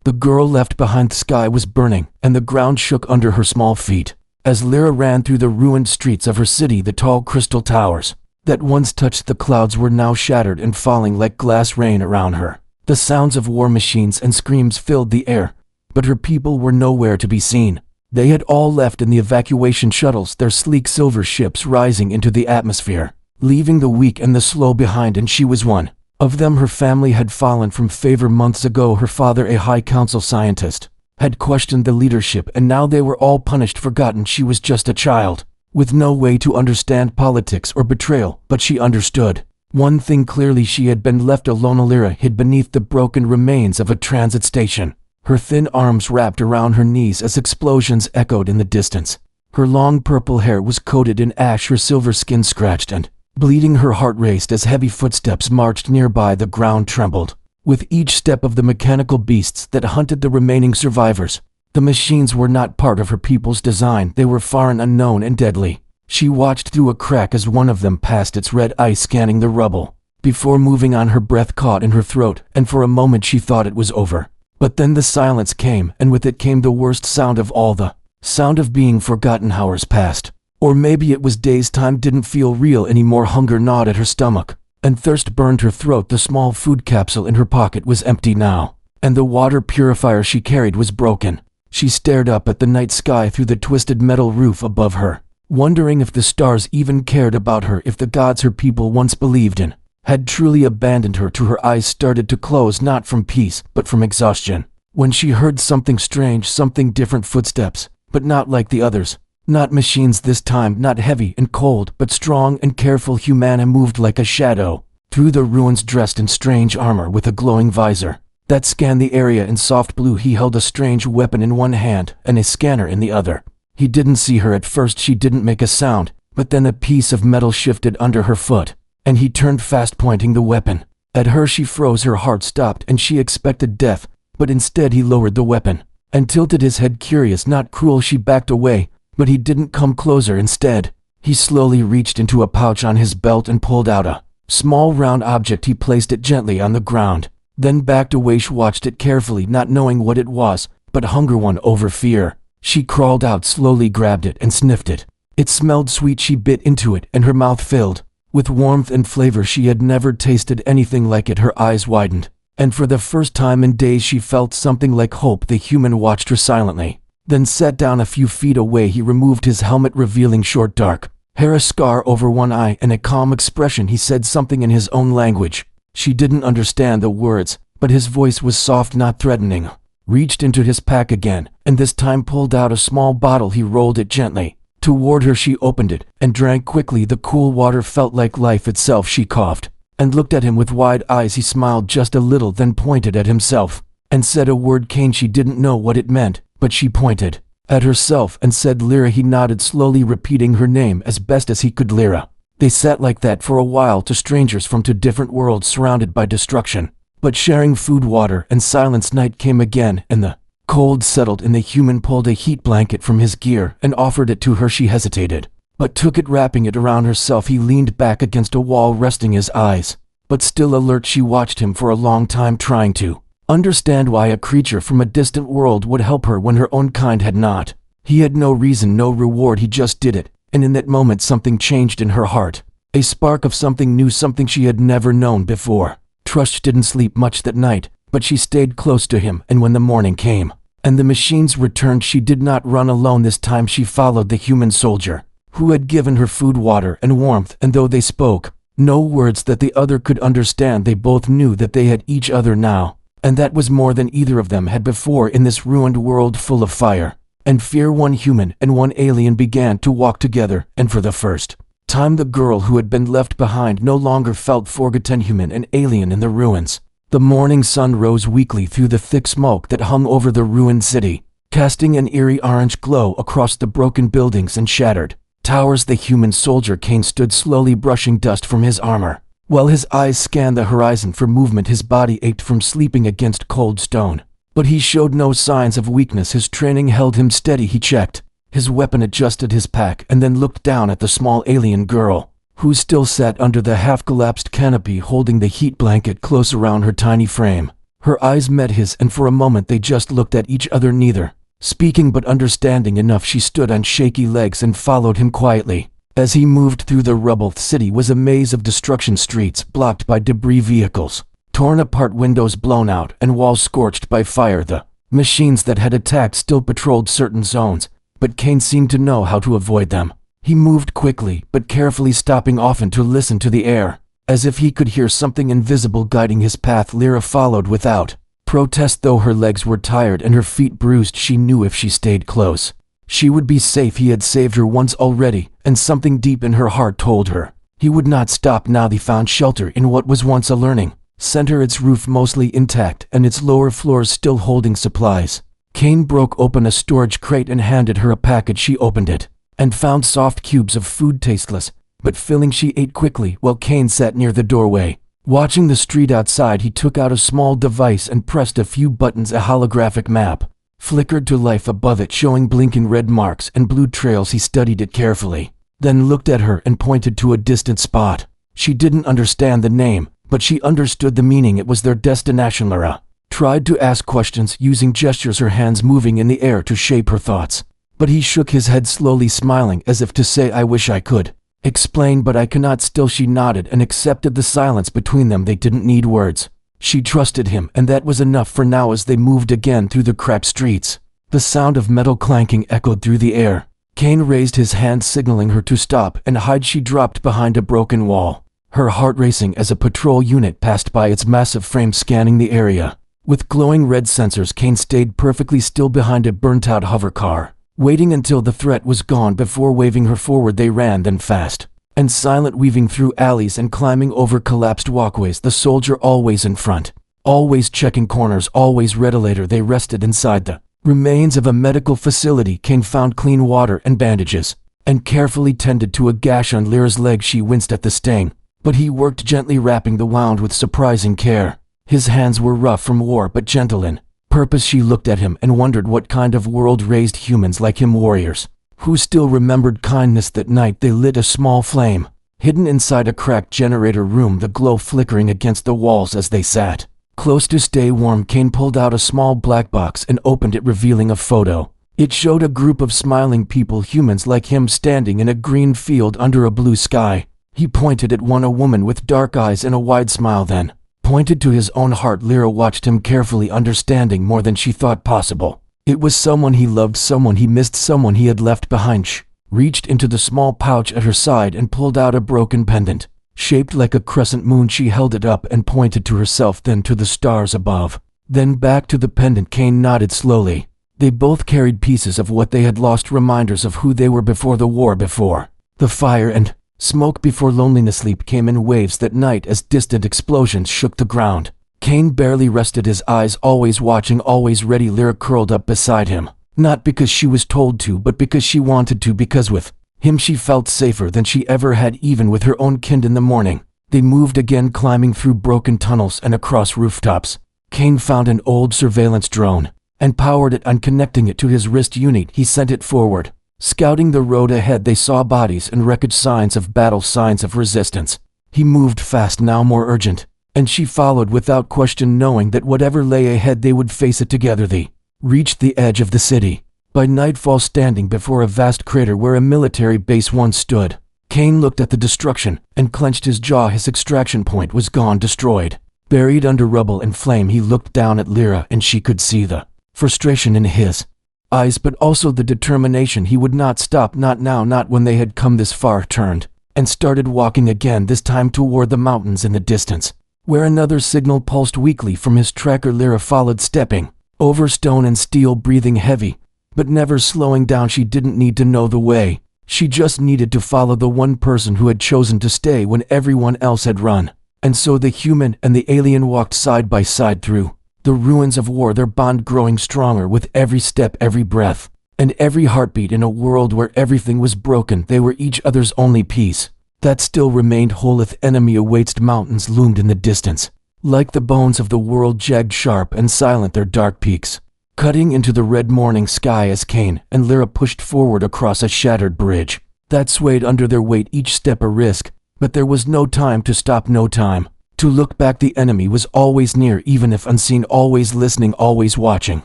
The girl left behind. The sky was burning, and the ground shook under her small feet. As Lyra ran through the ruined streets of her city, the tall crystal towers that once touched the clouds were now shattered and falling like glass rain around her. The sounds of war machines and screams filled the air, but her people were nowhere to be seen. They had all left in the evacuation shuttles, their sleek silver ships rising into the atmosphere, leaving the weak and the slow behind, and she was one of them. Her family had fallen from favor months ago. Her father, a high council scientist, had questioned the leadership, and now they were all punished, forgotten. She was just a child, with no way to understand politics or betrayal, but she understood one thing clearly: she had been left alone. Lyra hid beneath the broken remains of a transit station, her thin arms wrapped around her knees as explosions echoed in the distance. Her long purple hair was coated in ash, her silver skin scratched and bleeding. Her heart raced as heavy footsteps marched nearby. The ground trembled with each step of the mechanical beasts that hunted the remaining survivors. The machines were not part of her people's design. They were foreign, unknown, and deadly. She watched through a crack as one of them passed, its red eye scanning the rubble. Before moving on, her breath caught in her throat, and for a moment she thought it was over. But then the silence came, and with it came the worst sound of all, the sound of being forgotten. Hours passed, or maybe it was days. Time didn't feel real anymore. Hunger gnawed at her stomach, and thirst burned her throat. The small food capsule in her pocket was empty now, and the water purifier she carried was broken. She stared up at the night sky through the twisted metal roof above her, wondering if the stars even cared about her, if the gods her people once believed in had truly abandoned her. Her eyes started to close, not from peace, but from exhaustion, when she heard something strange, something different. Footsteps, but not like the others. Not machines this time, not heavy and cold, but strong and careful. Humana moved like a shadow through the ruins, dressed in strange armor with a glowing visor that scanned the area in soft blue. He held a strange weapon in one hand and a scanner in the other. He didn't see her at first. She didn't make a sound, but then a piece of metal shifted under her foot, and he turned fast, pointing the weapon at her. She froze, her heart stopped, and she expected death, but instead he lowered the weapon and tilted his head, curious, not cruel. She backed away, but he didn't come closer. Instead, he slowly reached into a pouch on his belt and pulled out a small round object. He placed it gently on the ground, then backed away. She watched it carefully, not knowing what it was, but hunger won over fear. She crawled out slowly, grabbed it, and sniffed it. It smelled sweet. She bit into it, and her mouth filled with warmth and flavor. She had never tasted anything like it. Her eyes widened, and for the first time in days she felt something like hope. The human watched her silently, then sat down a few feet away. He removed his helmet, revealing short dark hair, a scar over one eye, and a calm expression. He said something in his own language. She didn't understand the words, but his voice was soft, not threatening. Reached into his pack again, and this time pulled out a small bottle. He rolled it gently toward her. She opened it and drank quickly. The cool water felt like life itself. She coughed and looked at him with wide eyes. He smiled just a little, then pointed at himself and said a word, Kane. She didn't know what it meant, but she pointed at herself and said Lyra. He nodded, slowly repeating her name as best as he could. Lyra. They sat like that for a while, two strangers from two different worlds, surrounded by destruction, but sharing food, water, and silence. Night came again, and the cold settled in. The human pulled a heat blanket from his gear and offered it to her. She hesitated, but took it, wrapping it around herself. He leaned back against a wall, resting his eyes, but still alert. She watched him for a long time, trying to understand why a creature from a distant world would help her when her own kind had not. He had no reason, no reward. He just did it, and in that moment something changed in her heart. A spark of something new, something she had never known before. Trust didn't sleep much that night, but she stayed close to him, and when the morning came and the machines returned, she did not run alone this time. She followed the human soldier who had given her food, water, and warmth, and though they spoke no words that the other could understand, they both knew that they had each other now, and that was more than either of them had before. In this ruined world full of fire and fear, one human and one alien began to walk together, and for the first time the girl who had been left behind no longer felt forgotten. Human and alien in the ruins. The morning sun rose weakly through the thick smoke that hung over the ruined city, casting an eerie orange glow across the broken buildings and shattered towers. The human soldier Kane stood slowly, brushing dust from his armor, while his eyes scanned the horizon for movement. His body ached from sleeping against cold stone, but he showed no signs of weakness. His training held him steady. He checked his weapon, adjusted his pack, and then looked down at the small alien girl, who still sat under the half-collapsed canopy, holding the heat blanket close around her tiny frame. Her eyes met his, and for a moment they just looked at each other, neither speaking but understanding enough. She stood on shaky legs and followed him quietly. As he moved through the rubble, the city was a maze of destruction, streets blocked by debris, vehicles torn apart, windows blown out, and walls scorched by fire. The machines that had attacked still patrolled certain zones, but Kane seemed to know how to avoid them. He moved quickly but carefully, stopping often to listen to the air, as if he could hear something invisible guiding his path. Lyra followed without protest, though her legs were tired and her feet bruised. She knew if she stayed close, she would be safe. He had saved her once already, and something deep in her heart told her he would not stop now. They found shelter in what was once a learning center, its roof mostly intact and its lower floors still holding supplies. Kane broke open a storage crate and handed her a package. She opened it and found soft cubes of food, tasteless but filling. She ate quickly while Kane sat near the doorway, watching the street outside. He took out a small device and pressed a few buttons. A holographic map flickered to life above it, showing blinking red marks and blue trails. He studied it carefully, then looked at her and pointed to a distant spot. She didn't understand the name, but she understood the meaning. It was their destination. Lyra tried to ask questions, using gestures, her hands moving in the air to shape her thoughts. But he shook his head slowly, smiling as if to say, "I wish I could explain, but I cannot." Still she nodded and accepted the silence between them. They didn't need words. She trusted him, and that was enough for now. As they moved again through the cracked streets, the sound of metal clanking echoed through the air. Kane raised his hand, signaling her to stop and hide. She dropped behind a broken wall, her heart racing as a patrol unit passed by, its massive frame scanning the area with glowing red sensors. Kane stayed perfectly still behind a burnt-out hover car, waiting until the threat was gone before waving her forward. They ran, then fast and silent, weaving through alleys and climbing over collapsed walkways. The soldier always in front, always checking corners, always ready. Later they rested inside the remains of a medical facility. Kane found clean water and bandages, and carefully tended to a gash on Lyra's leg. She winced at the sting, but he worked gently, wrapping the wound with surprising care. His hands were rough from war but gentle in purpose. She looked at him and wondered what kind of world raised humans like him, warriors who still remembered kindness. That night they lit a small flame, hidden inside a cracked generator room, the glow flickering against the walls. As they sat close to stay warm, Kane pulled out a small black box and opened it, revealing a photo. It showed a group of smiling people, humans like him, standing in a green field under a blue sky. He pointed at one, a woman with dark eyes and a wide smile, then pointed to his own heart. Lyra watched him carefully, understanding more than she thought possible. It was someone he loved, someone he missed, someone he had left behind. She reached into the small pouch at her side and pulled out a broken pendant, shaped like a crescent moon. She held it up and pointed to herself, then to the stars above, then back to the pendant. Kane nodded slowly. They both carried pieces of what they had lost, reminders of who they were before the war, before the fire and smoke, before loneliness. Sleep came in waves that night as distant explosions shook the ground. Kane barely rested, his eyes always watching, always ready. Lyra curled up beside him, not because she was told to, but because she wanted to, because with him she felt safer than she ever had, even with her own kind. In the morning, they moved again, climbing through broken tunnels and across rooftops. Kane found an old surveillance drone and powered it on, connecting it to his wrist unit. He sent it forward, scouting the road ahead. They saw bodies and wreckage, signs of battle, signs of resistance. He moved fast, now more urgent, and she followed without question, knowing that whatever lay ahead they would face it together. They reached the edge of the city by nightfall, standing before a vast crater where a military base once stood. Kane looked at the destruction and clenched his jaw. His extraction point was gone, destroyed, buried under rubble and flame. He looked down at Lyra, and she could see the frustration in his eyes, but also the determination. He would not stop, not now, not when they had come this far. Turned and started walking again, this time toward the mountains in the distance, where another signal pulsed weakly from his tracker. Lyra followed, stepping over stone and steel, breathing heavy, but never slowing down. She didn't need to know the way. She just needed to follow the one person who had chosen to stay when everyone else had run. And so the human and the alien walked side by side through the ruins of war, their bond growing stronger with every step, every breath, and every heartbeat. In a world where everything was broken, they were each other's only piece that still remained whole. If enemy awaits, mountains loomed in the distance, like the bones of the world, jagged, sharp, and silent, their dark peaks cutting into the red morning sky as Kane and Lyra pushed forward across a shattered bridge that swayed under their weight, each step a risk. But there was no time to stop, no time To look back, the enemy was always near, even if unseen, always listening, always watching.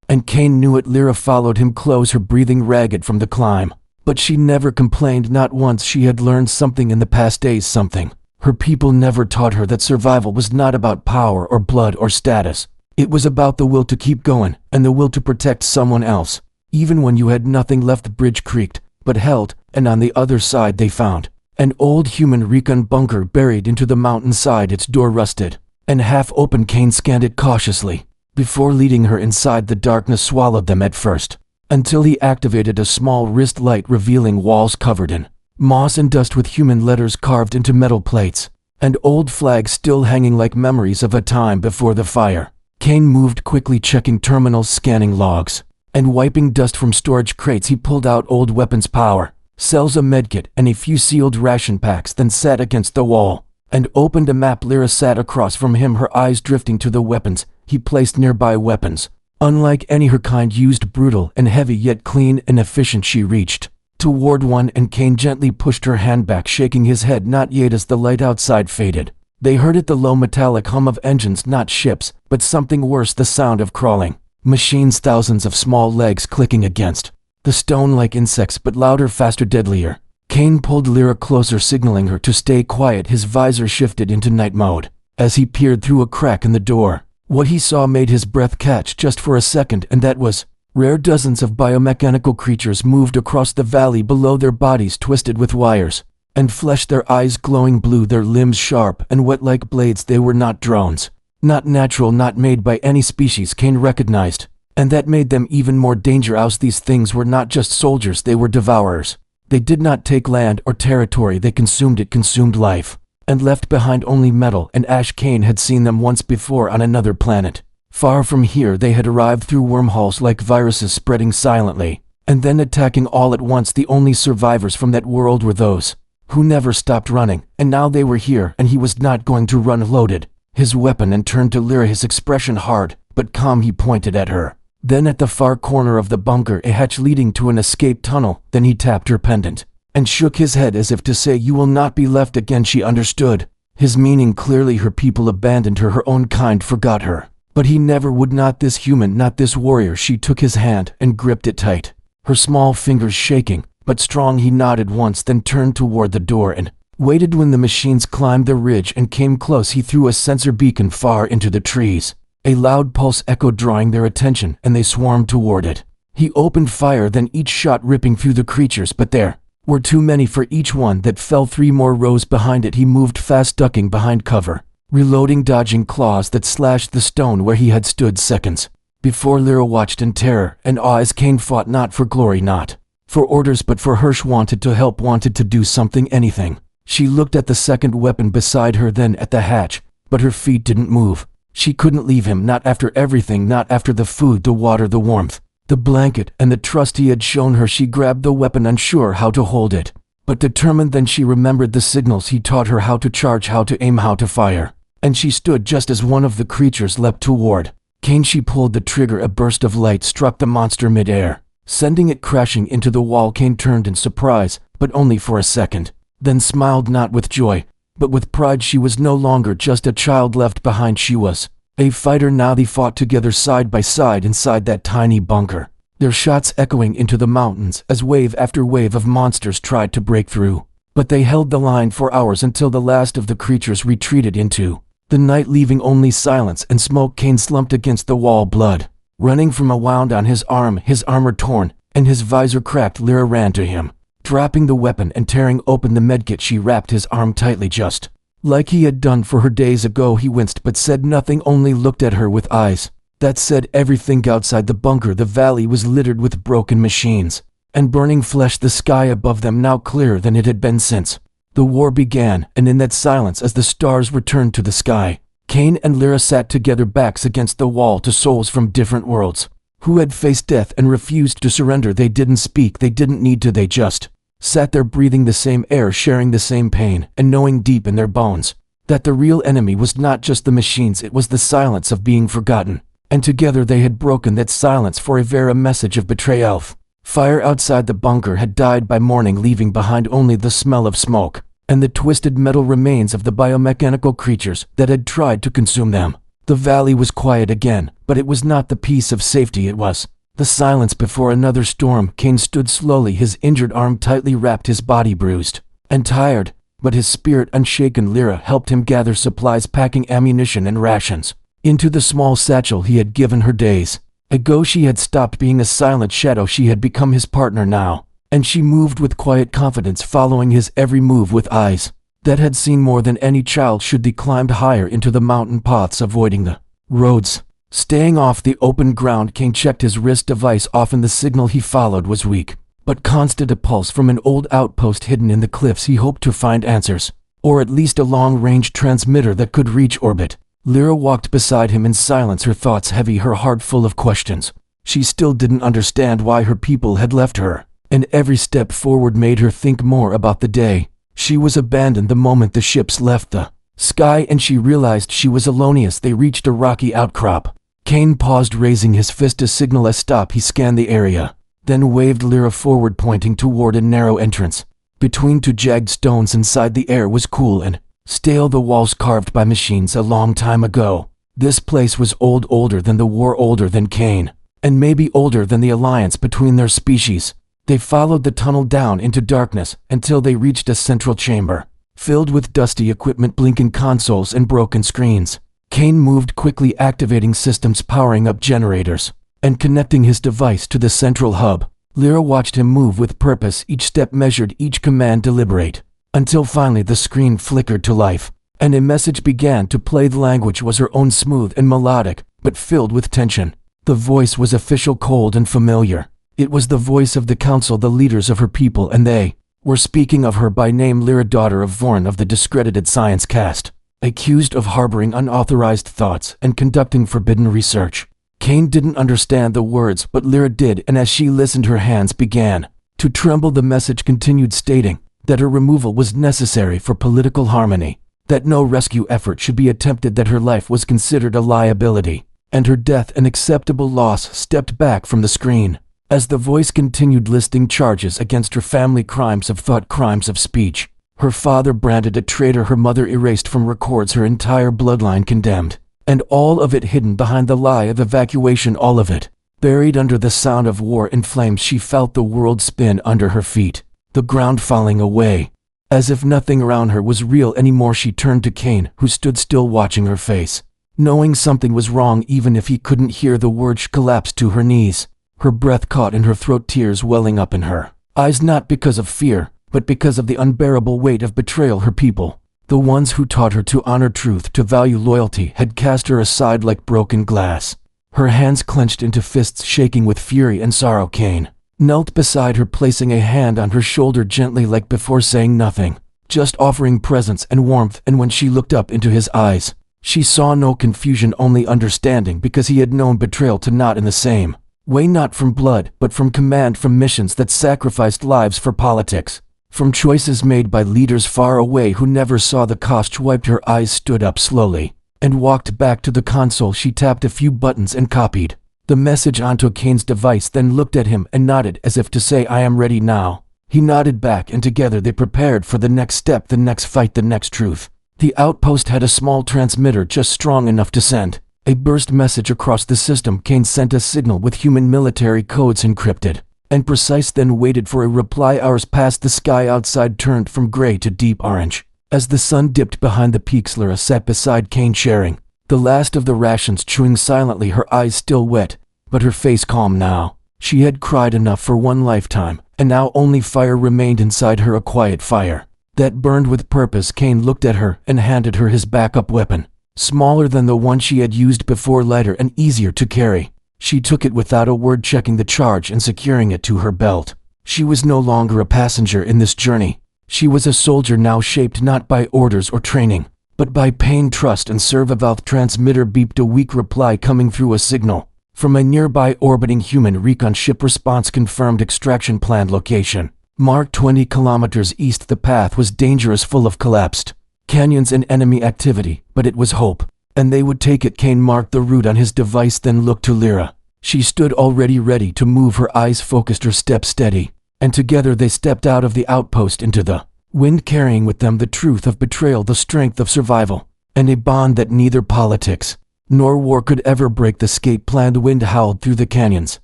And Kane knew it. Lyra followed him close, her breathing ragged from the climb. But she never complained, not once. She had learned something in the past days, something. Her people never taught her that survival was not about power or blood or status. It was about the will to keep going, and the will to protect someone else. Even when you had nothing left, the bridge creaked, but held, and on the other side they found an old human recon bunker buried into the mountainside. Its door rusted and half open. Kane scanned it cautiously before leading her inside. The darkness swallowed them at first, until he activated a small wrist light, revealing walls covered in moss and dust with human letters carved into metal plates, and old flags still hanging like memories of a time before the fire. Kane moved quickly, checking terminals, scanning logs, and wiping dust from storage crates. He pulled out old weapons, power cells, a medkit, and a few sealed ration packs, then sat against the wall and opened a map. Lyra sat across from him, her eyes drifting to the weapons he placed nearby. Weapons unlike any her kind, used, brutal and heavy, yet clean and efficient. She reached toward one, and Kane gently pushed her hand back, shaking his head. Not yet. As the light outside faded, they heard it, the low metallic hum of engines, not ships, but something worse, the sound of crawling machines, thousands of small legs clicking against the stone like insects, but louder, faster, deadlier. Kane pulled Lyra closer, signaling her to stay quiet. His visor shifted into night mode as he peered through a crack in the door. What he saw made his breath catch just for a second, and that was rare. Dozens of biomechanical creatures moved across the valley below, their bodies twisted with wires and flesh, their eyes glowing blue, their limbs sharp and wet like blades. They were not drones, not natural, not made by any species Kane recognized, and that made them even more dangerous. These things were not just soldiers, they were devourers. They did not take land or territory, they consumed it, consumed life, and left behind only metal and ash. Kane had seen them once before on another planet. Far from here, they had arrived through wormholes like viruses, spreading silently, and then attacking all at once. The only survivors from that world were those who never stopped running, and now they were here, and he was not going to run. Loaded his weapon and turned to Lyra, his expression hard but calm. He pointed at her. Then at the far corner of the bunker, a hatch leading to an escape tunnel. Then he tapped her pendant and shook his head as if to say, "You will not be left again." She understood his meaning clearly. Her people abandoned her, her own kind forgot her. But he never would, not this human, not this warrior. She took his hand and gripped it tight, her small fingers shaking, but strong. He nodded once, then turned toward the door and waited. When the machines climbed the ridge and came close, he threw a sensor beacon far into the trees. A loud pulse echoed, drawing their attention, and they swarmed toward it. He opened fire, then each shot ripping through the creatures, but there were too many for each one that fell. 3 more rows behind it. He moved fast, ducking behind cover, reloading, dodging claws that slashed the stone where he had stood seconds before. Lyra watched in terror and awe as Kane fought, not for glory, not for orders, but for Hirsch. Wanted to help, wanted to do something, anything. She looked at the second weapon beside her, then at the hatch, but her feet didn't move. She couldn't leave him, not after everything, not after the food, the water, the warmth, the blanket, and the trust he had shown her. She grabbed the weapon, unsure how to hold it, but determined. Then she remembered the signals he taught her, how to charge, how to aim, how to fire, and she stood just as one of the creatures leapt toward Kane. She pulled the trigger. A burst of light struck the monster mid-air, sending it crashing into the wall. Kane turned in surprise, but only for a second, then smiled, not with joy, but with pride. She was no longer just a child left behind. She was a fighter now. They fought together side by side inside that tiny bunker, their shots echoing into the mountains as wave after wave of monsters tried to break through. But they held the line for hours, until the last of the creatures retreated into the night, leaving only silence and smoke. Kane slumped against the wall, blood running from a wound on his arm, his armor torn, and his visor cracked. Lyra ran to him, dropping the weapon and tearing open the medkit. She wrapped his arm tightly, just like he had done for her days ago. He winced but said nothing, only looked at her with eyes that said everything. Outside the bunker, the valley was littered with broken machines and burning flesh, the sky above them now clearer than it had been since the war began. And in that silence, as the stars returned to the sky, Kane and Lyra sat together, backs against the wall, to souls from different worlds who had faced death and refused to surrender. They didn't speak, they didn't need to, they just sat there, breathing the same air, sharing the same pain, and knowing deep in their bones that the real enemy was not just the machines, it was the silence of being forgotten. And together they had broken that silence for a message of betrayal. Fire outside the bunker had died by morning, leaving behind only the smell of smoke and the twisted metal remains of the biomechanical creatures that had tried to consume them. The valley was quiet again, but it was not the peace of safety it was the silence before another storm. Kane stood slowly, his injured arm tightly wrapped, his body bruised and tired, but his spirit unshaken. Lyra helped him gather supplies, packing ammunition and rations into the small satchel he had given her days ago. She had stopped being a silent shadow, she had become his partner now, and she moved with quiet confidence, following his every move with eyes that had seen more than any child should. They climbed higher into the mountain paths, avoiding the roads, staying off the open ground. Kane checked his wrist device. Often the signal he followed was weak, but constant, a pulse from an old outpost hidden in the cliffs. He hoped to find answers, or at least a long-range transmitter that could reach orbit. Lyra walked beside him in silence, her thoughts heavy, her heart full of questions. She still didn't understand why her people had left her, and every step forward made her think more about the day she was abandoned the moment the ships left the sky, and she realized she was alone. As they reached a rocky outcrop, Kane paused, raising his fist to signal a stop. He scanned the area, then waved Lyra forward, pointing toward a narrow entrance between two jagged stones. Inside, the air was cool and stale, the walls carved by machines a long time ago. This place was old, older than the war, older than Kane, and maybe older than the alliance between their species. They followed the tunnel down into darkness until they reached a central chamber, filled with dusty equipment, blinking consoles, and broken screens. Kane moved quickly, activating systems, powering up generators, and connecting his device to the central hub. Lyra watched him move with purpose, each step measured, each command deliberate, until finally the screen flickered to life, and a message began to play. The language was her own, smooth and melodic, but filled with tension. The voice was official, cold and familiar. It was the voice of the council, the leaders of her people, and they were speaking of her by name. Lyra, daughter of Vorn of the discredited science caste, accused of harboring unauthorized thoughts and conducting forbidden research. Kane didn't understand the words, but Lyra did, and as she listened, her hands began to tremble. The message continued, stating that her removal was necessary for political harmony, that no rescue effort should be attempted, that her life was considered a liability, and her death an acceptable loss. Stepped back from the screen as the voice continued, listing charges against her family: crimes of thought, crimes of speech. Her father branded a traitor, her mother erased from records, her entire bloodline condemned, and all of it hidden behind the lie of evacuation, all of it buried under the sound of war in flames. She felt the world spin under her feet, the ground falling away, as if nothing around her was real anymore. She turned to Kane, who stood still, watching her face, knowing something was wrong even if he couldn't hear the words. She collapsed to her knees, her breath caught in her throat, tears welling up in her eyes, not because of fear, but because of the unbearable weight of betrayal. Her people, the ones who taught her to honor truth, to value loyalty, had cast her aside like broken glass. Her hands clenched into fists, shaking with fury and sorrow. Kane knelt beside her, placing a hand on her shoulder gently, like before, saying nothing, just offering presence and warmth. And when she looked up into his eyes, she saw no confusion, only understanding, because he had known betrayal to not in the same way, not from blood, but from command, from missions that sacrificed lives for politics, from choices made by leaders far away who never saw the cost. She wiped her eyes, stood up slowly, and walked back to the console. She tapped a few buttons and copied the message onto Kane's device, then looked at him and nodded as if to say, "I am ready now." He nodded back, and together they prepared for the next step, the next fight, the next truth. The outpost had a small transmitter just strong enough to send a burst message across the system. Kane sent a signal with human military codes, encrypted and precise, then waited for a reply. Hours passed. The sky outside turned from gray to deep orange as the sun dipped behind the peaks. Lyra sat beside Kane, sharing the last of the rations, chewing silently, her eyes still wet, but her face calm now. She had cried enough for one lifetime, and now only fire remained inside her, a quiet fire that burned with purpose. Kane looked at her and handed her his backup weapon, smaller than the one she had used before, lighter and easier to carry. She took it without a word, checking the charge and securing it to her belt. She was no longer a passenger in this journey. She was a soldier now, shaped not by orders or training, but by pain, trust, and survival. Transmitter beeped, a weak reply coming through, a signal from a nearby orbiting human recon ship. Response confirmed, extraction planned location marked 20 kilometers east. The path was dangerous, full of collapsed canyons and enemy activity, but it was hope, and they would take it. Kane marked the route on his device, then looked to Lyra. She stood already ready to move, her eyes focused, her step steady, and together they stepped out of the outpost into the wind carrying with them the truth of betrayal, the strength of survival, and a bond that neither politics nor war could ever break. The escape plan. The wind howled through the canyons,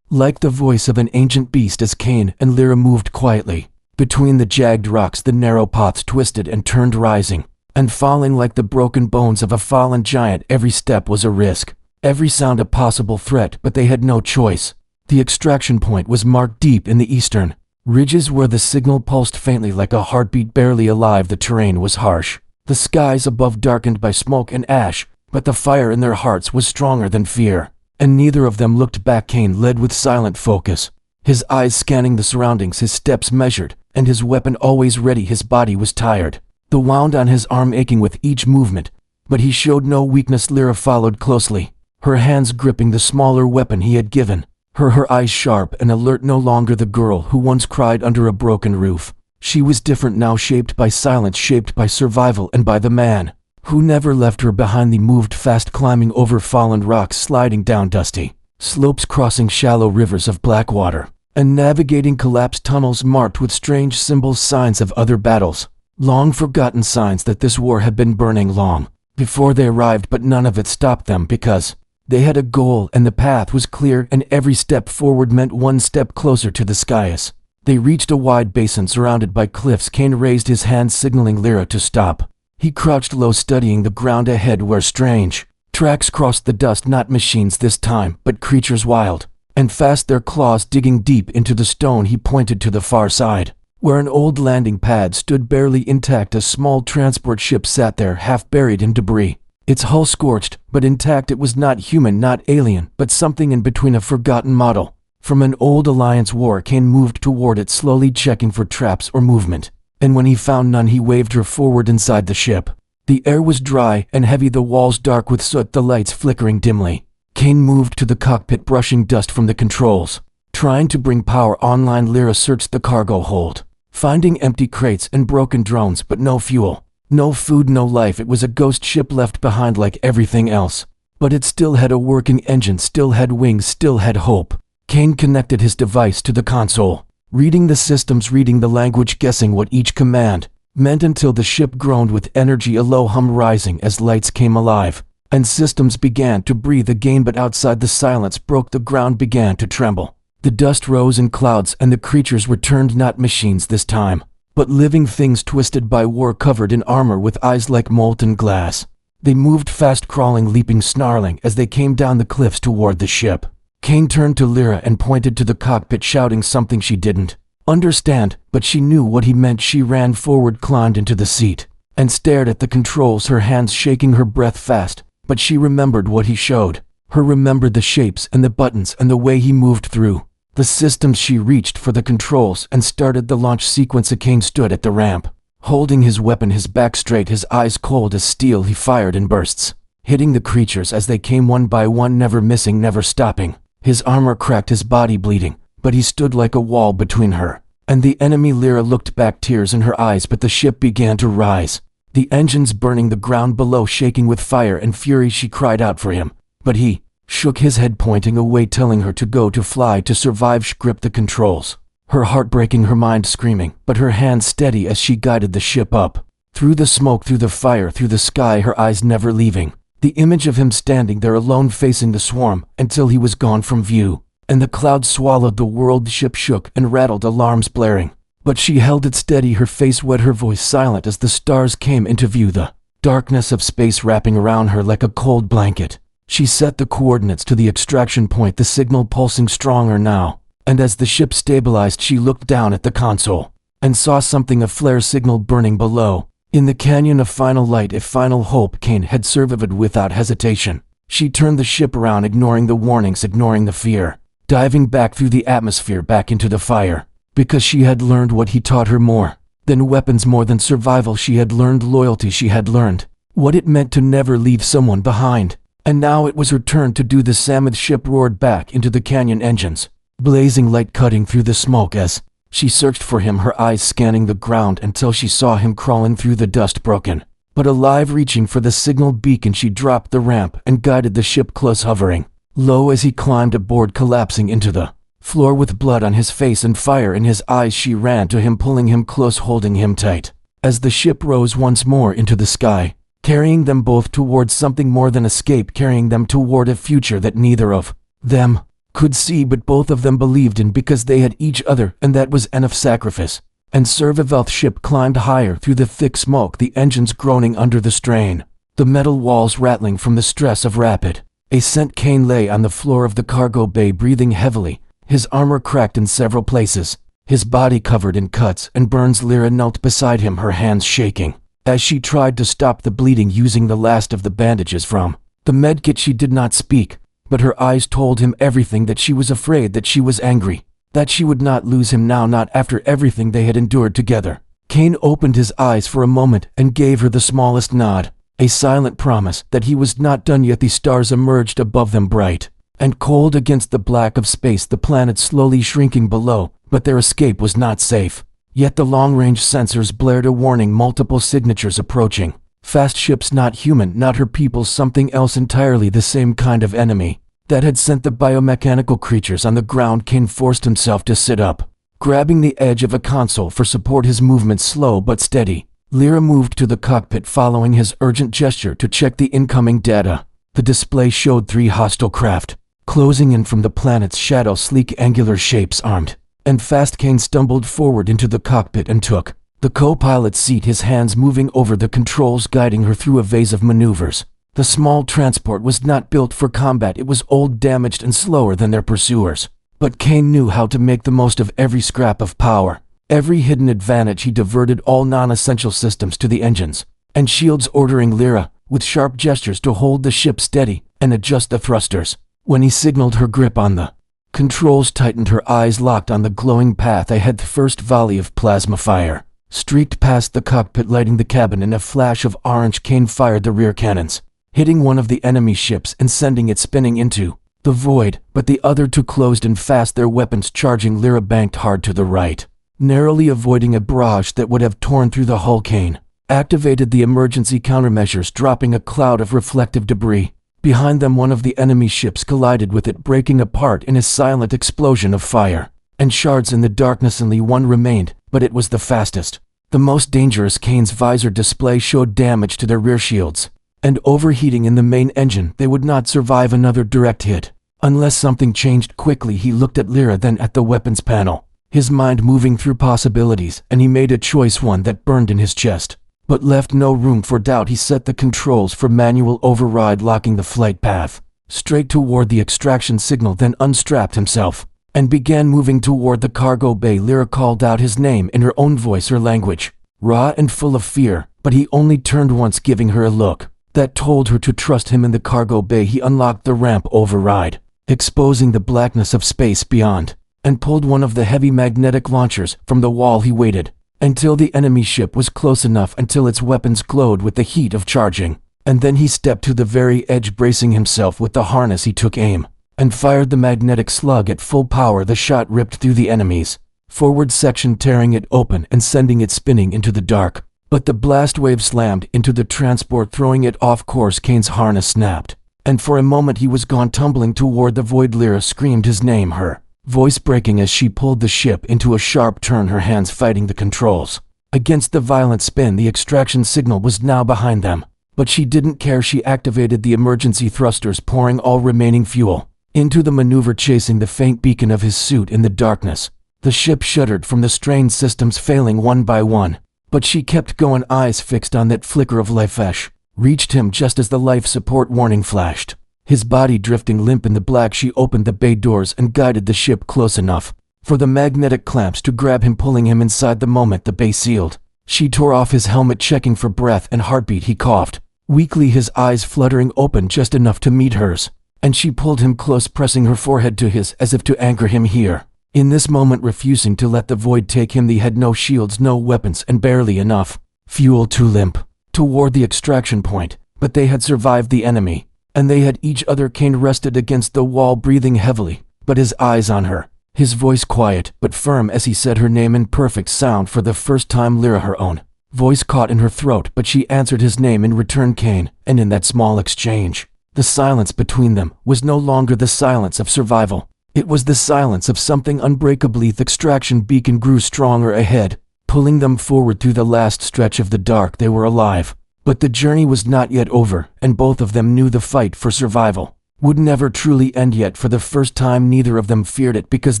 like the voice of an ancient beast, as Kane and Lyra moved quietly. Between the jagged rocks, the narrow paths twisted and turned, rising and falling like the broken bones of a fallen giant. Every step was a risk, every sound a possible threat, but they had no choice. The extraction point was marked deep in the eastern ridges where the signal pulsed faintly like a heartbeat, barely alive. The terrain was harsh, the skies above darkened by smoke and ash, but the fire in their hearts was stronger than fear, and neither of them looked back. Kane led with silent focus, his eyes scanning the surroundings, his steps measured, and his weapon always ready. His body was tired, the wound on his arm aching with each movement, but he showed no weakness. Lyra followed closely, her hands gripping the smaller weapon he had given her eyes sharp and alert. No longer the girl who once cried under a broken roof. She was different now, shaped by silence, shaped by survival, and by the man who never left her behind. They moved fast, climbing over fallen rocks, sliding down dusty slopes, crossing shallow rivers of black water, and navigating collapsed tunnels marked with strange symbols, signs of other battles, long forgotten signs that this war had been burning long before they arrived. But none of it stopped them, because they had a goal, and the path was clear, and every step forward meant one step closer to the skies. They reached a wide basin surrounded by cliffs. Kane raised his hand, signaling Lyra to stop. He crouched low, studying the ground ahead where strange tracks crossed the dust, not machines this time, but creatures wild and fast, their claws digging deep into the stone. He pointed to the far side, where an old landing pad stood barely intact. A small transport ship sat there, half buried in debris, its hull scorched, but intact. It was not human, not alien, but something in between, a forgotten model from an old Alliance war. Kane moved toward it, slowly checking for traps or movement, and when he found none, he waved her forward. Inside the ship, the air was dry and heavy, the walls dark with soot, the lights flickering dimly. Kane moved to the cockpit, brushing dust from the controls, trying to bring power online. Lyra searched the cargo hold, finding empty crates and broken drones, but no fuel, no food, no life. It was a ghost ship left behind like everything else, but it still had a working engine, still had wings, still had hope. Kane connected his device to the console, reading the systems, reading the language, guessing what each command meant, until the ship groaned with energy, a low hum rising as lights came alive and systems began to breathe again. But outside, the silence broke, the ground began to tremble. The dust rose in clouds, and the creatures returned, not machines this time, but living things twisted by war, covered in armor, with eyes like molten glass. They moved fast, crawling, leaping, snarling as they came down the cliffs toward the ship. Kane turned to Lyra and pointed to the cockpit, shouting something she didn't understand, but she knew what he meant. She ran forward, climbed into the seat, and stared at the controls, her hands shaking, her breath fast. But she remembered what he showed her, remembered the shapes and the buttons and the way he moved through the systems. She reached for the controls and started the launch sequence. Kane stood at the ramp, holding his weapon, his back straight, his eyes cold as steel. He fired in bursts, hitting the creatures as they came one by one, never missing, never stopping. His armor cracked, his body bleeding, but he stood like a wall between her and the enemy. Lyra looked back, tears in her eyes, but the ship began to rise, the engines burning, the ground below shaking with fire and fury. She cried out for him, but he shook his head, pointing away, telling her to go, to fly, to survive. She gripped the controls, her heart breaking, her mind screaming, but her hands steady as she guided the ship up, through the smoke, through the fire, through the sky, her eyes never leaving the image of him standing there alone, facing the swarm, until he was gone from view, and the clouds swallowed the world. The ship shook and rattled, alarms blaring, but she held it steady, her face wet, her voice silent as the stars came into view, the darkness of space wrapping around her like a cold blanket. She set the coordinates to the extraction point, the signal pulsing stronger now, and as the ship stabilized, she looked down at the console and saw something, a flare signal burning below. In the canyon, a final light, a final hope. Kane had survived without hesitation. She turned the ship around, ignoring the warnings, ignoring the fear, diving back through the atmosphere, back into the fire, because she had learned what he taught her, more than weapons, more than survival. She had learned loyalty, she had learned what it meant to never leave someone behind. And now it was her turn to do the same. The ship roared back into the canyon, engines blazing, light cutting through the smoke as she searched for him, her eyes scanning the ground until she saw him crawling through the dust, broken but alive, reaching for the signal beacon. She dropped the ramp and guided the ship close, hovering low as he climbed aboard, collapsing into the floor with blood on his face and fire in his eyes. She ran to him, pulling him close, holding him tight, as the ship rose once more into the sky, carrying them both towards something more than escape, carrying them toward a future that neither of them could see but both of them believed in because they had each other, and that was enough sacrifice. And Servivel's ship climbed higher through the thick smoke, the engines groaning under the strain, the metal walls rattling from the stress of rapid ascent. Kane lay on the floor of the cargo bay breathing heavily, his armor cracked in several places, his body covered in cuts and burns. Lyra knelt beside him, her hands shaking, as she tried to stop the bleeding using the last of the bandages from the medkit. She did not speak, but her eyes told him everything, that she was afraid, that she was angry, that she would not lose him now, not after everything they had endured together. Kane opened his eyes for a moment and gave her the smallest nod, a silent promise that he was not done yet. The stars emerged above them, bright and cold against the black of space, the planets slowly shrinking below, but their escape was not safe. Yet the long-range sensors blared a warning, multiple signatures approaching. Fast ships, not human, not her people, something else entirely, the same kind of enemy that had sent the biomechanical creatures on the ground. Kane forced himself to sit up, grabbing the edge of a console for support, his movements slow but steady. Lyra moved to the cockpit, following his urgent gesture to check the incoming data. The display showed 3 hostile craft closing in from the planet's shadow, sleek angular shapes, armed and fast. Kane stumbled forward into the cockpit and took the co-pilot's seat, his hands moving over the controls, guiding her through a vase of maneuvers. The small transport was not built for combat. It was old, damaged, and slower than their pursuers. But Kane knew how to make the most of every scrap of power, every hidden advantage. He diverted all non-essential systems to the engines and shields, ordering Lyra, with sharp gestures, to hold the ship steady and adjust the thrusters. When he signaled, her grip on the controls tightened, her eyes locked on the glowing path ahead. The first volley of plasma fire streaked past the cockpit, lighting the cabin in a flash of orange. Kane fired the rear cannons, hitting one of the enemy ships and sending it spinning into the void, but the other 2 closed in fast, their weapons charging. Lyra banked hard to the right, narrowly avoiding a barrage that would have torn through the hull. Kane activated the emergency countermeasures, dropping a cloud of reflective debris. Behind them, one of the enemy ships collided with it, breaking apart in a silent explosion of fire and shards in the darkness. Only one remained, but it was the fastest, the most dangerous. Kane's visor display showed damage to their rear shields and overheating in the main engine. They would not survive another direct hit unless something changed quickly. He looked at Lyra, then at the weapons panel, his mind moving through possibilities, and he made a choice, one that burned in his chest but left no room for doubt. He set the controls for manual override, locking the flight path straight toward the extraction signal, then unstrapped himself and began moving toward the cargo bay. Lyra called out his name in her own voice, her language raw and full of fear, but he only turned once, giving her a look that told her to trust him. In the cargo bay, he unlocked the ramp override, exposing the blackness of space beyond, and pulled one of the heavy magnetic launchers from the wall. He waited until the enemy ship was close enough, until its weapons glowed with the heat of charging, and then he stepped to the very edge, bracing himself with the harness. He took aim and fired the magnetic slug at full power. The shot ripped through the enemy's forward section, tearing it open and sending it spinning into the dark. But the blast wave slammed into the transport, throwing it off course. Kane's harness snapped, and for a moment he was gone, tumbling toward the void. Lyra screamed his name, her voice breaking as she pulled the ship into a sharp turn, her hands fighting the controls against the violent spin. The extraction signal was now behind them, but she didn't care. She activated the emergency thrusters, pouring all remaining fuel into the maneuver, chasing the faint beacon of his suit in the darkness. The ship shuddered from the strained systems failing one by one, but she kept going, eyes fixed on that flicker of life. Ash reached him just as the life support warning flashed. His body drifting limp in the black, she opened the bay doors and guided the ship close enough for the magnetic clamps to grab him, pulling him inside. The moment the bay sealed, she tore off his helmet, checking for breath and heartbeat. He coughed weakly, his eyes fluttering open just enough to meet hers, and she pulled him close, pressing her forehead to his as if to anchor him here. In this moment, refusing to let the void take him. They had no shields, no weapons, and barely enough fuel to limp toward the extraction point, but they had survived the enemy, and they had each other. Kane rested against the wall, breathing heavily, but his eyes on her, his voice quiet but firm as he said her name in perfect sound for the first time. Lyra, her own voice caught in her throat, but she answered his name in return, Kane, and in that small exchange, the silence between them was no longer the silence of survival. It was the silence of something unbreakable. The extraction beacon grew stronger ahead, pulling them forward through the last stretch of the dark. They were alive. But the journey was not yet over, and both of them knew the fight for survival would never truly end. Yet for the first time neither of them feared it, because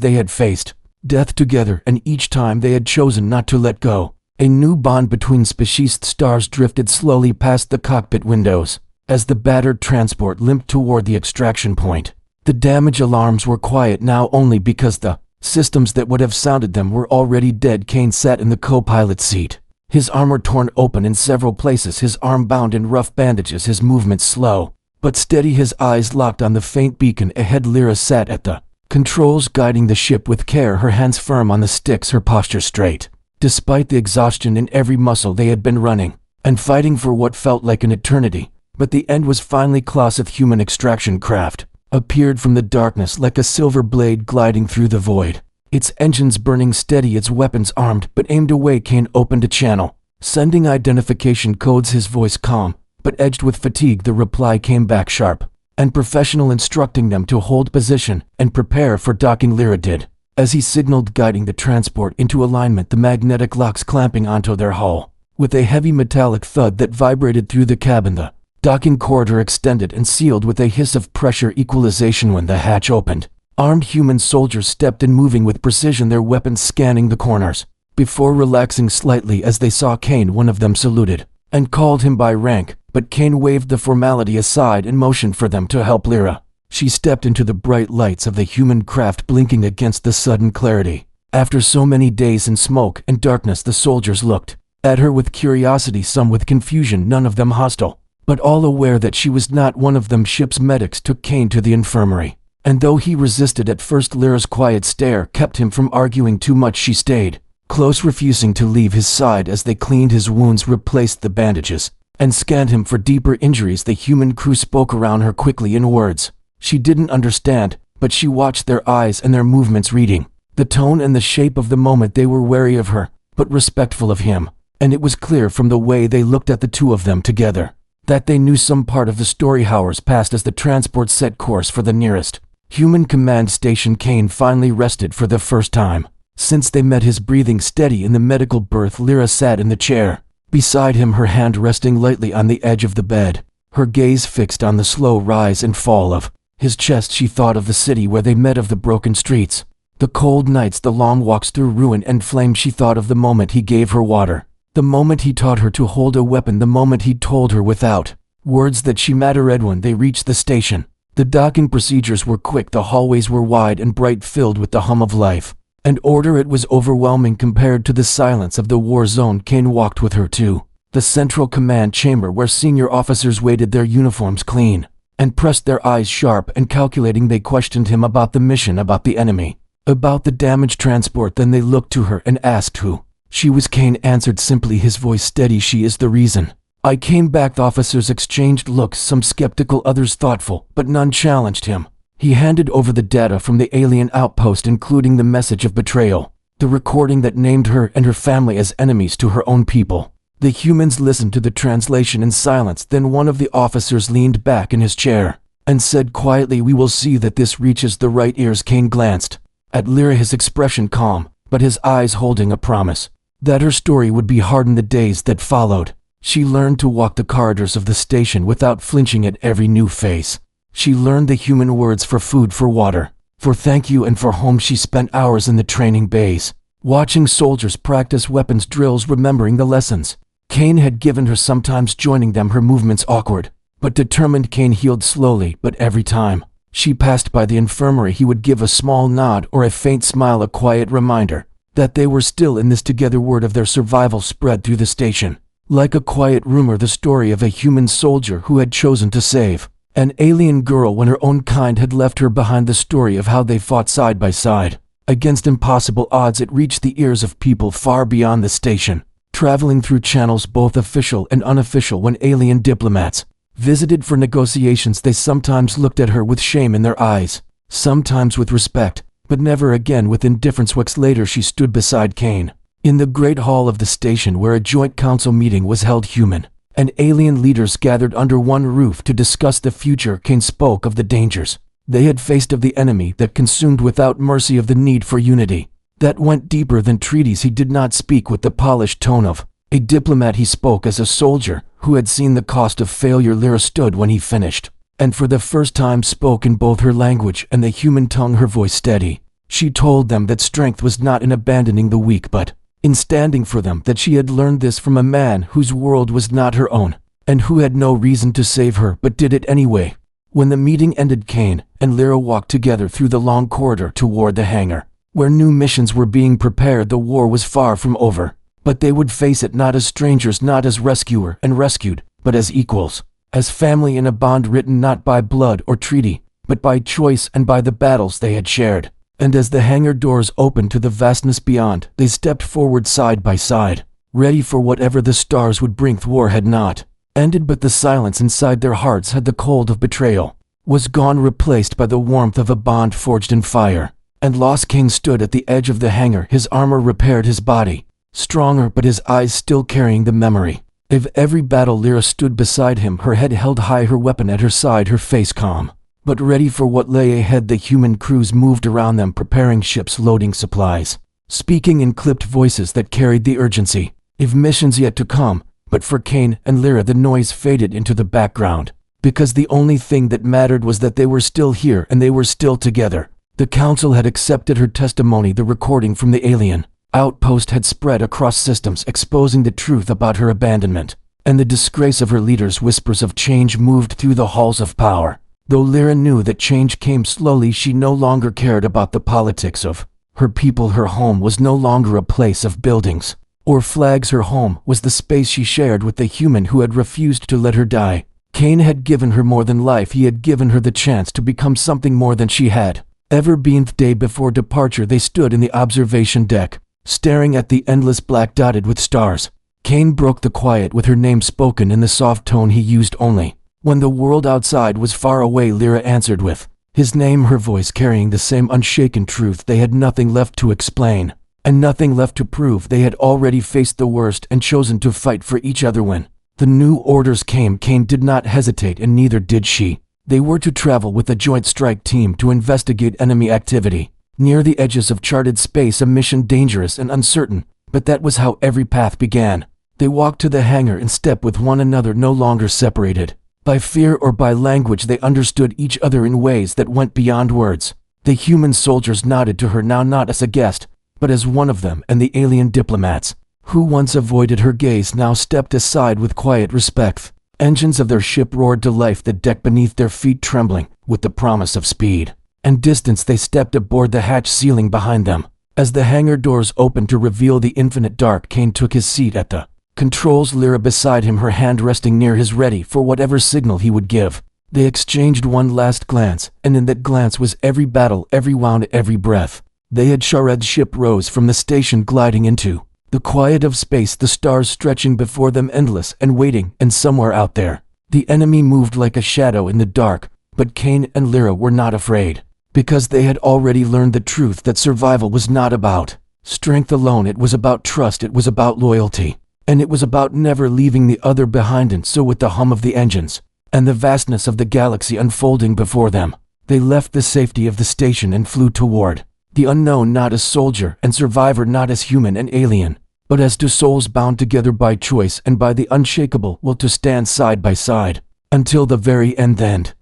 they had faced death together, and each time they had chosen not to let go. A new bond between species. Stars drifted slowly past the cockpit windows as the battered transport limped toward the extraction point. The damage alarms were quiet now, only because the systems that would have sounded them were already dead. Kane sat in the co-pilot's seat, his armor torn open in several places, his arm bound in rough bandages, his movements slow but steady, his eyes locked on the faint beacon ahead. Lyra sat at the controls, guiding the ship with care, her hands firm on the sticks, her posture straight. Despite the exhaustion in every muscle, they had been running and fighting for what felt like an eternity. But the end was finally. Class of human extraction craft appeared from the darkness like a silver blade gliding through the void, its engines burning steady, its weapons armed but aimed away. Kane opened a channel, sending identification codes, his voice calm but edged with fatigue. The reply came back sharp and professional, instructing them to hold position and prepare for docking. Lyra did as he signaled, guiding the transport into alignment, the magnetic locks clamping onto their hull. With a heavy metallic thud that vibrated through the cabin, the docking corridor extended and sealed with a hiss of pressure equalization. When the hatch opened, armed human soldiers stepped in, moving with precision, their weapons scanning the corners before relaxing slightly as they saw Kane. One of them saluted and called him by rank, but Kane waved the formality aside and motioned for them to help Lyra. She stepped into the bright lights of the human craft, blinking against the sudden clarity. After so many days in smoke and darkness, the soldiers looked at her with curiosity, some with confusion, none of them hostile, but all aware that she was not one of them. Ship's medics took Kane to the infirmary, and though he resisted at first, Lyra's quiet stare kept him from arguing too much. She stayed close, refusing to leave his side as they cleaned his wounds, replaced the bandages, and scanned him for deeper injuries. The human crew spoke around her quickly in words she didn't understand, but she watched their eyes and their movements, reading the tone and the shape of the moment. They were wary of her, but respectful of him, and it was clear from the way they looked at the two of them together that they knew some part of the story. Hours passed as the transport set course for the nearest human command station. Kane finally rested for the first time since they met, his breathing steady in the medical berth. Lyra sat in the chair beside him, her hand resting lightly on the edge of the bed, her gaze fixed on the slow rise and fall of his chest. She thought of the city where they met, of the broken streets, the cold nights, the long walks through ruin and flame. She thought of the moment he gave her water, the moment he taught her to hold a weapon, the moment he told her without words that she mattered. When they reached the station, the docking procedures were quick, the hallways were wide and bright, filled with the hum of life and order. It was overwhelming compared to the silence of the war zone. Kane walked with her to the central command chamber, where senior officers waited, their uniforms clean and pressed, their eyes sharp and calculating. They questioned him about the mission, about the enemy, about the damaged transport. Then they looked to her and asked who she was. Kane answered simply, his voice steady, "She is the reason I came back." The officers exchanged looks, some skeptical, others thoughtful, but none challenged him. He handed over the data from the alien outpost, including the message of betrayal, the recording that named her and her family as enemies to her own people. The humans listened to the translation in silence. Then one of the officers leaned back in his chair and said quietly, "We will see that this reaches the right ears." Kane glanced at Lyra, his expression calm, but his eyes holding a promise that her story would be hard in the days that followed. She learned to walk the corridors of the station without flinching at every new face. She learned the human words for food, for water, for thank you, and for home. She spent hours in the training bays, watching soldiers practice weapons drills, remembering the lessons Kane had given her, sometimes joining them, her movements awkward but determined. Kane healed slowly, but every time she passed by the infirmary, he would give a small nod or a faint smile, a quiet reminder that they were still in this together. Word of their survival spread through the station like a quiet rumor, the story of a human soldier who had chosen to save an alien girl when her own kind had left her behind, the story of how they fought side by side against impossible odds. It reached the ears of people far beyond the station, traveling through channels both official and unofficial. When alien diplomats visited for negotiations, they sometimes looked at her with shame in their eyes, sometimes with respect, but never again with indifference. Weeks later, she stood beside Kane in the great hall of the station, where a joint council meeting was held. Human and alien leaders gathered under one roof to discuss the future. Kane spoke of the dangers they had faced, of the enemy that consumed without mercy, of the need for unity that went deeper than treaties. He did not speak with the polished tone of a diplomat. He spoke as a soldier who had seen the cost of failure. Lyra stood when he finished, and for the first time spoke in both her language and the human tongue, her voice steady. She told them that strength was not in abandoning the weak but in standing for them, that she had learned this from a man whose world was not her own, and who had no reason to save her but did it anyway. When the meeting ended, Kane and Lyra walked together through the long corridor toward the hangar, where new missions were being prepared. The war was far from over, but they would face it not as strangers, not as rescuer and rescued, but as equals, as family in a bond written not by blood or treaty, but by choice and by the battles they had shared. And as the hangar doors opened to the vastness beyond, they stepped forward side by side, ready for whatever the stars would bring. The war had not ended, but the silence inside their hearts had. The cold of betrayal was gone, replaced by the warmth of a bond forged in fire. And Lost King stood at the edge of the hangar, his armor repaired, his body stronger, but his eyes still carrying the memory of every battle. Lyra stood beside him, her head held high, her weapon at her side, her face calm, but ready for what lay ahead. The human crews moved around them, preparing ships, loading supplies, speaking in clipped voices that carried the urgency of missions yet to come. But for Kane and Lyra, the noise faded into the background, because the only thing that mattered was that they were still here and they were still together. The council had accepted her testimony. The recording from the alien outpost had spread across systems, exposing the truth about her abandonment and the disgrace of her leaders. Whispers of change moved through the halls of power. Though Lyra knew that change came slowly, she no longer cared about the politics of her people. Her home was no longer a place of buildings or flags. Her home was the space she shared with the human who had refused to let her die. Kane had given her more than life. He had given her the chance to become something more than she had ever been. The day before departure, they stood in the observation deck, staring at the endless black dotted with stars. Kane broke the quiet with her name spoken in the soft tone he used only when the world outside was far away. Lyra answered with his name, her voice carrying the same unshaken truth. They had nothing left to explain and nothing left to prove. They had already faced the worst and chosen to fight for each other. When the new orders came, Kane did not hesitate, and neither did she. They were to travel with a joint strike team to investigate enemy activity near the edges of charted space, a mission dangerous and uncertain, but that was how every path began. They walked to the hangar in step with one another, no longer separated by fear or by language. They understood each other in ways that went beyond words. The human soldiers nodded to her now, not as a guest, but as one of them, and the alien diplomats, who once avoided her gaze, now stepped aside with quiet respect. Engines of their ship roared to life, the deck beneath their feet trembling with the promise of speed and distance. They stepped aboard, the hatch sealing behind them. As the hangar doors opened to reveal the infinite dark, Kane took his seat at the controls, Lyra beside him, her hand resting near his, ready for whatever signal he would give. They exchanged one last glance, and in that glance was every battle, every wound, every breath. They had Shared's ship rose from the station, gliding into the quiet of space, the stars stretching before them endless and waiting, and somewhere out there, the enemy moved like a shadow in the dark. But Kane and Lyra were not afraid, because they had already learned the truth that survival was not about strength alone. It was about trust, it was about loyalty, and it was about never leaving the other behind. And so, with the hum of the engines and the vastness of the galaxy unfolding before them, they left the safety of the station and flew toward the unknown, not as soldier and survivor, not as human and alien, but as two souls bound together by choice and by the unshakable will to stand side by side until the very end.